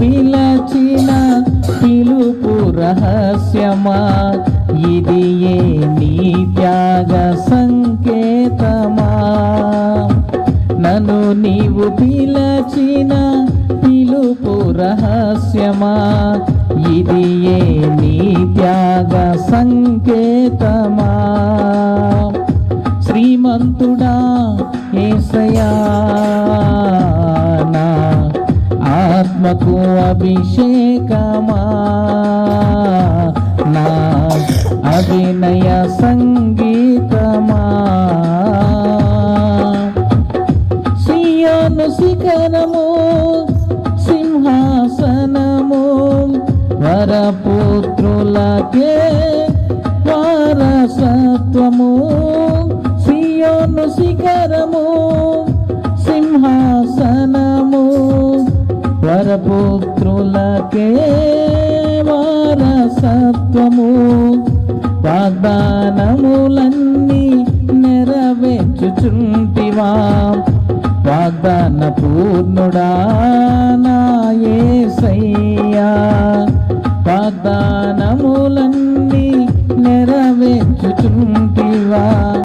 పిలచిన పిలుపు రహస్యమా, ఇది ఏ నీ త్యాగ సంకేతమా. నన్ను నీవు పిలచిన పిలుపు రహస్యమా, ఇది ఏ నీ త్యాగ సంకేతమా. శ్రీమంతుడా యేసయ్యా, నా ఆత్మకు అభిషేకమా, నా అభినయ సంగీతమా. సియోను శిఖరము సింహాసనము, వరపుత్రులకే వారసత్వము. సియోను శిఖరము సింహాసనము, వరపుత్రులకే వారసత్వము. వాగ్దానములన్నీ నెరవేర్చుచుంటివా, వాగ్దాన పూర్ణుడా నా యేసయ్యా. వాగ్దానములన్నీ నెరవేర్చుచుంటివా.